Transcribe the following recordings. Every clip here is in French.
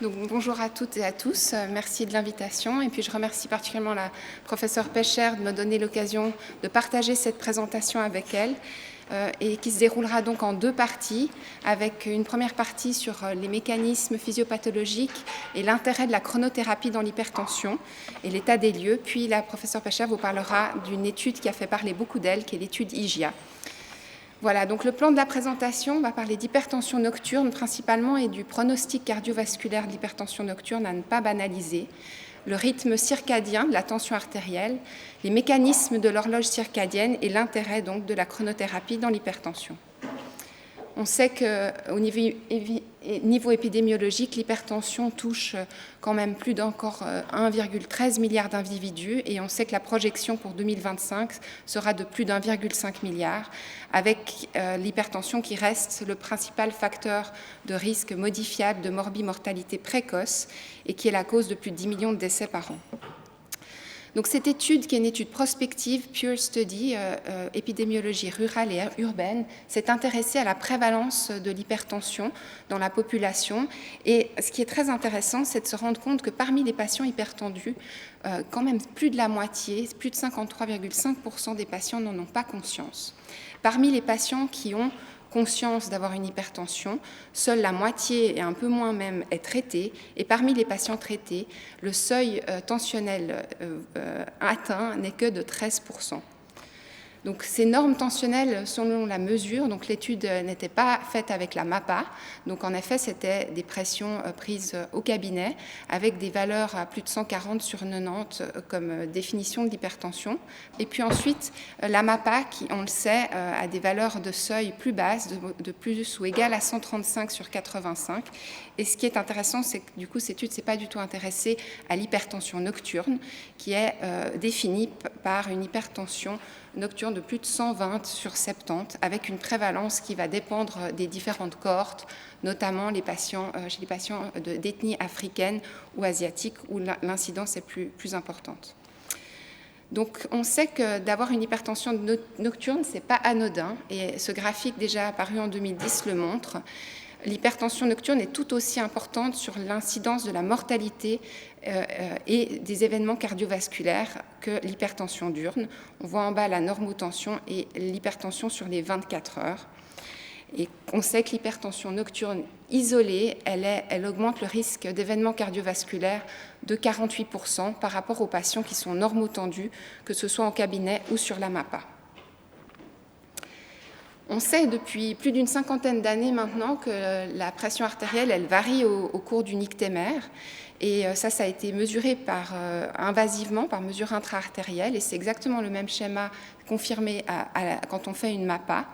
Donc, bonjour à toutes et à tous, merci de l'invitation et puis je remercie particulièrement la professeure Pecher de me donner l'occasion de partager cette présentation avec elle et qui se déroulera donc en deux parties, avec une première partie sur les mécanismes physiopathologiques et l'intérêt de la chronothérapie dans l'hypertension et l'état des lieux, puis la professeure Pecher vous parlera d'une étude qui a fait parler beaucoup d'elle, qui est l'étude IGIA. Voilà, donc le plan de la présentation va parler d'hypertension nocturne principalement et du pronostic cardiovasculaire de l'hypertension nocturne à ne pas banaliser, le rythme circadien de la tension artérielle, les mécanismes de l'horloge circadienne et l'intérêt donc de la chronothérapie dans l'hypertension. On sait qu'au niveau épidémiologique, l'hypertension touche quand même plus d'encore 1,13 milliard d'individus et on sait que la projection pour 2025 sera de plus d'1,5 milliard, avec l'hypertension qui reste le principal facteur de risque modifiable de morbimortalité précoce et qui est la cause de plus de 10 millions de décès par an. Donc cette étude, qui est une étude prospective, Pure Study, épidémiologie rurale et urbaine, s'est intéressée à la prévalence de l'hypertension dans la population. Et ce qui est très intéressant, c'est de se rendre compte que parmi les patients hypertendus, quand même plus de la moitié, plus de 53,5% des patients n'en ont pas conscience. Parmi les patients qui ont conscience d'avoir une hypertension, seule la moitié et un peu moins même est traitée, et parmi les patients traités, le seuil tensionnel atteint n'est que de 13%. Donc ces normes tensionnelles selon la mesure, donc l'étude n'était pas faite avec la MAPA, donc en effet c'était des pressions prises au cabinet avec des valeurs à plus de 140 sur 90 comme définition de l'hypertension. Et puis ensuite la MAPA qui, on le sait, a des valeurs de seuil plus basses, de plus ou égales à 135 sur 85. Et ce qui est intéressant, c'est que du coup cette étude ne s'est pas du tout intéressée à l'hypertension nocturne qui est définie par une hypertension nocturne de plus de 120 sur 70, avec une prévalence qui va dépendre des différentes cohortes, notamment chez les patients d'ethnie africaine ou asiatique, où l'incidence est plus importante. Donc on sait que d'avoir une hypertension nocturne, ce n'est pas anodin, et ce graphique déjà apparu en 2010 le montre. L'hypertension nocturne est tout aussi importante sur l'incidence de la mortalité et des événements cardiovasculaires que l'hypertension diurne. On voit en bas la normotension et l'hypertension sur les 24 heures. Et on sait que l'hypertension nocturne isolée, elle augmente le risque d'événements cardiovasculaires de 48% par rapport aux patients qui sont normotendus, que ce soit en cabinet ou sur la MAPA. On sait depuis plus d'une cinquantaine d'années maintenant que la pression artérielle, elle varie au cours du nictémère. Et ça a été mesuré invasivement par mesure intra-artérielle. Et c'est exactement le même schéma confirmé quand on fait une MAPA,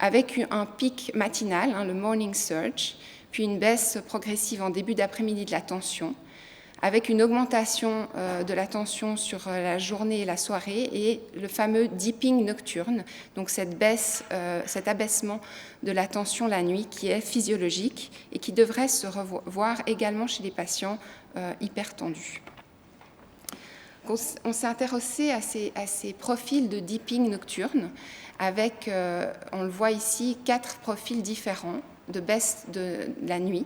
avec un pic matinal, le morning surge, puis une baisse progressive en début d'après-midi de la tension, avec une augmentation de la tension sur la journée et la soirée et le fameux dipping nocturne, donc cette baisse, cet abaissement de la tension la nuit qui est physiologique et qui devrait se revoir également chez les patients hypertendus. On s'est intéressé à ces profils de dipping nocturne avec, on le voit ici, 4 profils différents de baisse de la nuit.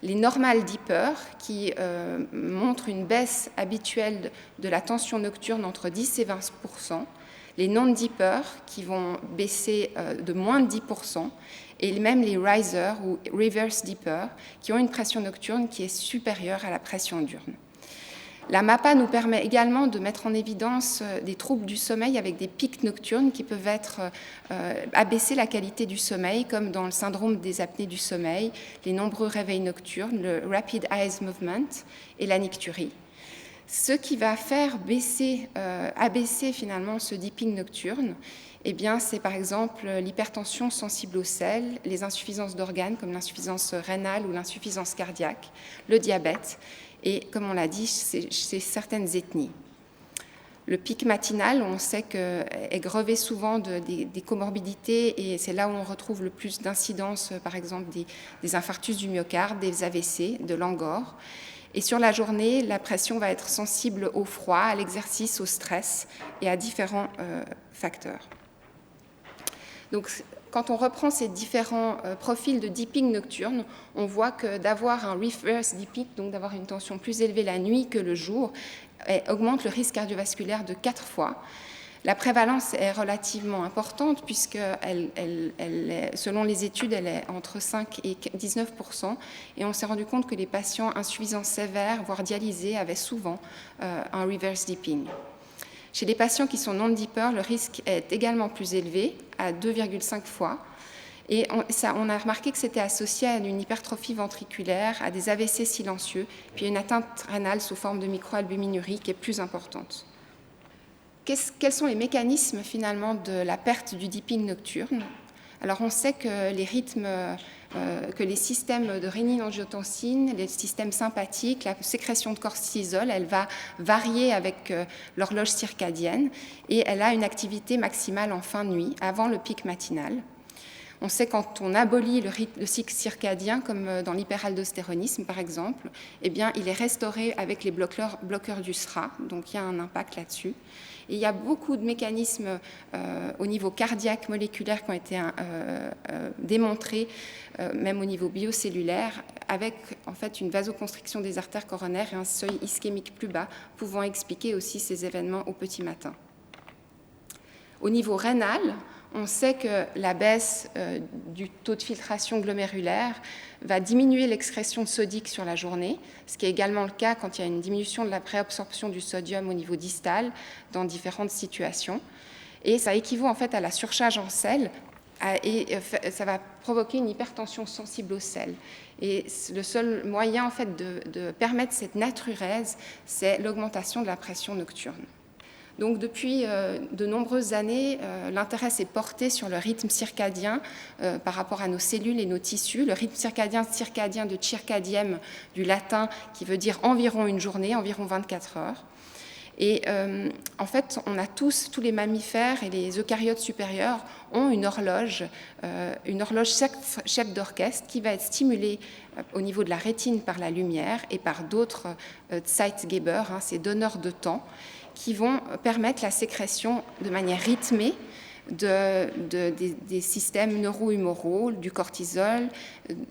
Les normal dippers qui montrent une baisse habituelle de la tension nocturne entre 10 et 20%, les non-dippers qui vont baisser de moins de 10%, et même les risers ou reverse dippers qui ont une pression nocturne qui est supérieure à la pression diurne. La MAPA nous permet également de mettre en évidence des troubles du sommeil avec des pics nocturnes qui peuvent abaisser la qualité du sommeil, comme dans le syndrome des apnées du sommeil, les nombreux réveils nocturnes, le rapid eye movement et la nicturie. Ce qui va faire abaisser finalement ce dipping nocturne, eh bien, c'est par exemple l'hypertension sensible au sel, les insuffisances d'organes comme l'insuffisance rénale ou l'insuffisance cardiaque, le diabète, et comme on l'a dit, c'est certaines ethnies. Le pic matinal, on sait est grevé souvent des comorbidités et c'est là où on retrouve le plus d'incidence, par exemple des infarctus du myocarde, des AVC, de l'angor. Et sur la journée, la pression va être sensible au froid, à l'exercice, au stress et à différents facteurs. Donc, quand on reprend ces différents profils de deeping nocturne, on voit que d'avoir un reverse deeping, donc d'avoir une tension plus élevée la nuit que le jour, augmente le risque cardiovasculaire de 4 fois. La prévalence est relativement importante puisque, selon les études, elle est entre 5 et 19%. Et on s'est rendu compte que les patients insuffisants sévères, voire dialysés, avaient souvent un reverse deeping. Chez les patients qui sont non-deepers, le risque est également plus élevé, à 2,5 fois. Et on a remarqué que c'était associé à une hypertrophie ventriculaire, à des AVC silencieux, puis à une atteinte rénale sous forme de microalbuminurie qui est plus importante. Quels sont les mécanismes finalement de la perte du deeping nocturne? Alors on sait que les rythmes, que les systèmes de rénine-angiotensine, les systèmes sympathiques, la sécrétion de cortisol, elle va varier avec l'horloge circadienne et elle a une activité maximale en fin de nuit, avant le pic matinal. On sait quand on abolit le cycle circadien, comme dans l'hyperaldostéronisme par exemple, eh bien, il est restauré avec les bloqueurs du SRA, donc il y a un impact là-dessus. Et il y a beaucoup de mécanismes au niveau cardiaque, moléculaire qui ont été démontrés, même au niveau biocellulaire, avec en fait une vasoconstriction des artères coronaires et un seuil ischémique plus bas, pouvant expliquer aussi ces événements au petit matin. Au niveau rénal, on sait que la baisse du taux de filtration glomérulaire va diminuer l'excrétion sodique sur la journée, ce qui est également le cas quand il y a une diminution de la préabsorption du sodium au niveau distal dans différentes situations. Et ça équivaut en fait à la surcharge en sel et ça va provoquer une hypertension sensible au sel. Et le seul moyen en fait de permettre cette natrurèse, c'est l'augmentation de la pression nocturne. Donc depuis de nombreuses années, l'intérêt s'est porté sur le rythme circadien par rapport à nos cellules et nos tissus. Le rythme circadien de circadième du latin qui veut dire environ une journée, environ 24 heures. Et en fait, on a tous les mammifères et les eucaryotes supérieurs ont une horloge chef d'orchestre qui va être stimulée au niveau de la rétine par la lumière et par d'autres Zeitgeber, ces donneurs de temps, qui vont permettre la sécrétion de manière rythmée des systèmes neuro-humoraux, du cortisol.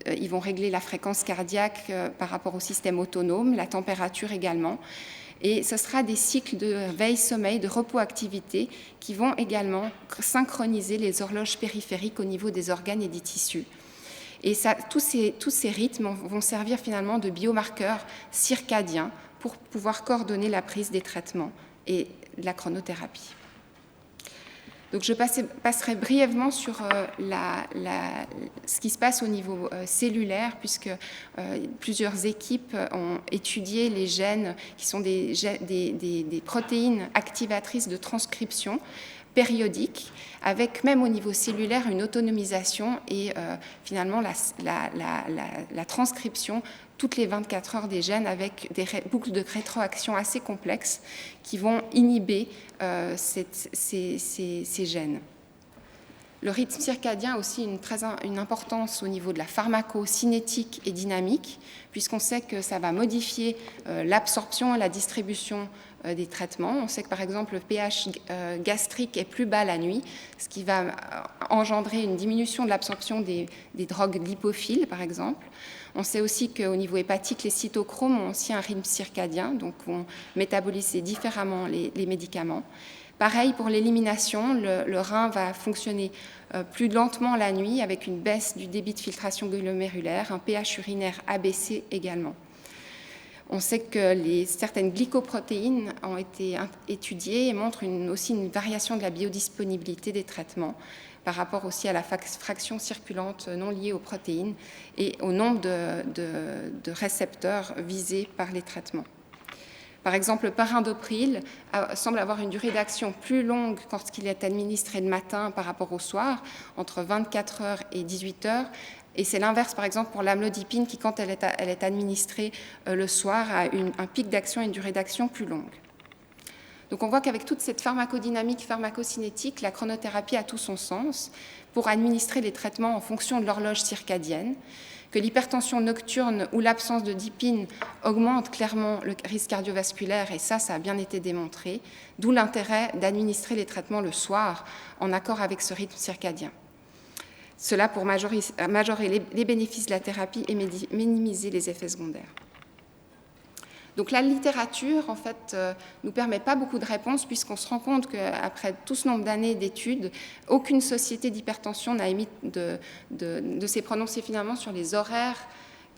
Ils vont régler la fréquence cardiaque par rapport au système autonome, la température également. Et ce sera des cycles de veille-sommeil, de repos-activité qui vont également synchroniser les horloges périphériques au niveau des organes et des tissus. Et tous ces rythmes vont servir finalement de biomarqueurs circadiens pour pouvoir coordonner la prise des traitements et la chronothérapie. Donc je passerai brièvement sur ce qui se passe au niveau cellulaire, puisque plusieurs équipes ont étudié les gènes qui sont des protéines activatrices de transcription périodique, avec même au niveau cellulaire une autonomisation et finalement la transcription toutes les 24 heures des gènes avec des boucles de rétroaction assez complexes qui vont inhiber ces gènes. Le rythme circadien a aussi une importance au niveau de la pharmacocinétique et dynamique, puisqu'on sait que ça va modifier l'absorption et la distribution des traitements. On sait que par exemple le pH gastrique est plus bas la nuit, ce qui va engendrer une diminution de l'absorption des drogues lipophiles par exemple. On sait aussi qu'au niveau hépatique, les cytochromes ont aussi un rythme circadien, donc vont métaboliser différemment les médicaments. Pareil pour l'élimination, le rein va fonctionner plus lentement la nuit avec une baisse du débit de filtration glomérulaire, un pH urinaire abaissé également. On sait que certaines glycoprotéines ont été étudiées et montrent aussi une variation de la biodisponibilité des traitements par rapport aussi à la fraction circulante non liée aux protéines et au nombre de récepteurs visés par les traitements. Par exemple, le perindopril semble avoir une durée d'action plus longue lorsqu'il est administré le matin par rapport au soir, entre 24 heures et 18 heures. Et c'est l'inverse, par exemple, pour l'amlodipine qui, quand elle est administrée le soir, a un pic d'action et une durée d'action plus longue. Donc on voit qu'avec toute cette pharmacodynamique, pharmacocinétique, la chronothérapie a tout son sens pour administrer les traitements en fonction de l'horloge circadienne, que l'hypertension nocturne ou l'absence de dipine augmente clairement le risque cardiovasculaire, et ça a bien été démontré, d'où l'intérêt d'administrer les traitements le soir en accord avec ce rythme circadien. Cela pour majorer les bénéfices de la thérapie et minimiser les effets secondaires. Donc la littérature, en fait, nous permet pas beaucoup de réponses puisqu'on se rend compte qu'après tout ce nombre d'années d'études, aucune société d'hypertension n'a émis de s'est prononcée finalement sur les horaires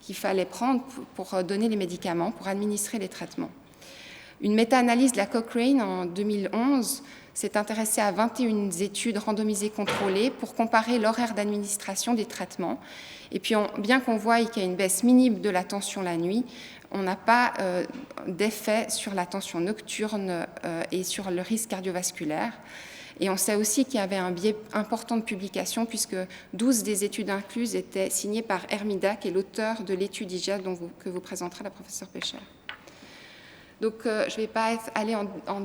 qu'il fallait prendre pour donner les médicaments, pour administrer les traitements. Une méta-analyse de la Cochrane en 2011 s'est intéressée à 21 études randomisées contrôlées pour comparer l'horaire d'administration des traitements. Et puis, bien qu'on voie qu'il y a une baisse minime de la tension la nuit, on n'a pas d'effet sur la tension nocturne et sur le risque cardiovasculaire. Et on sait aussi qu'il y avait un biais important de publication puisque 12 des études incluses étaient signées par Hermida, qui est l'auteur de l'étude IGIA que vous présentera la professeure Pecher. Donc, je ne vais pas aller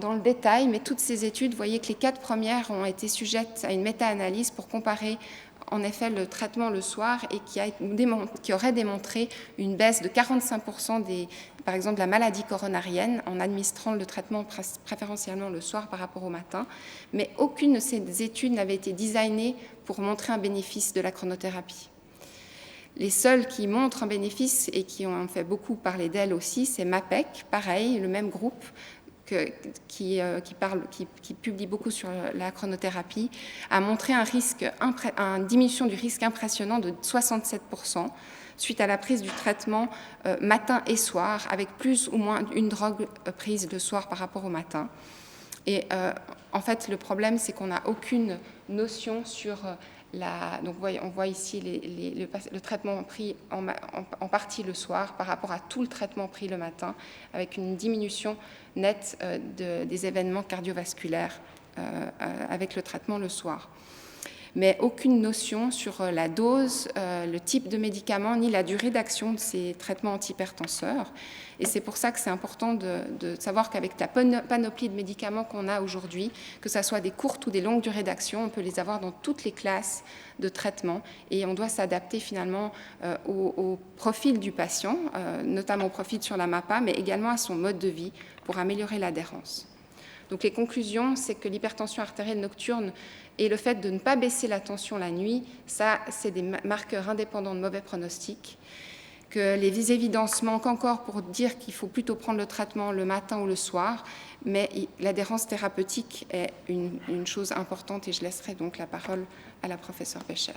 dans le détail, mais toutes ces études, vous voyez que les 4 premières ont été sujettes à une méta-analyse pour comparer en effet le traitement le soir et qui aurait démontré une baisse de 45% par exemple, de la maladie coronarienne en administrant le traitement préférentiellement le soir par rapport au matin. Mais aucune de ces études n'avait été designée pour montrer un bénéfice de la chronothérapie. Les seuls qui montrent un bénéfice et qui ont fait beaucoup parler d'elles aussi, c'est MAPEC, pareil, le même groupe qui publie beaucoup sur la chronothérapie, a montré une diminution du risque impressionnant de 67% suite à la prise du traitement matin et soir, avec plus ou moins une drogue prise le soir par rapport au matin. Et en fait, le problème, c'est qu'on n'a aucune notion sur donc on voit ici le traitement pris en partie le soir par rapport à tout le traitement pris le matin, avec une diminution nette des événements cardiovasculaires avec le traitement le soir. Mais aucune notion sur la dose, le type de médicament, ni la durée d'action de ces traitements antihypertenseurs. Et c'est pour ça que c'est important de savoir qu'avec la panoplie de médicaments qu'on a aujourd'hui, que ce soit des courtes ou des longues durées d'action, on peut les avoir dans toutes les classes de traitement et on doit s'adapter finalement au profil du patient, notamment au profil sur la MAPA, mais également à son mode de vie pour améliorer l'adhérence. Donc les conclusions, c'est que l'hypertension artérielle nocturne et le fait de ne pas baisser la tension la nuit, ça, c'est des marqueurs indépendants de mauvais pronostic, que les évidences manquent encore pour dire qu'il faut plutôt prendre le traitement le matin ou le soir, mais l'adhérence thérapeutique est une chose importante et je laisserai donc la parole à la professeure Pecher.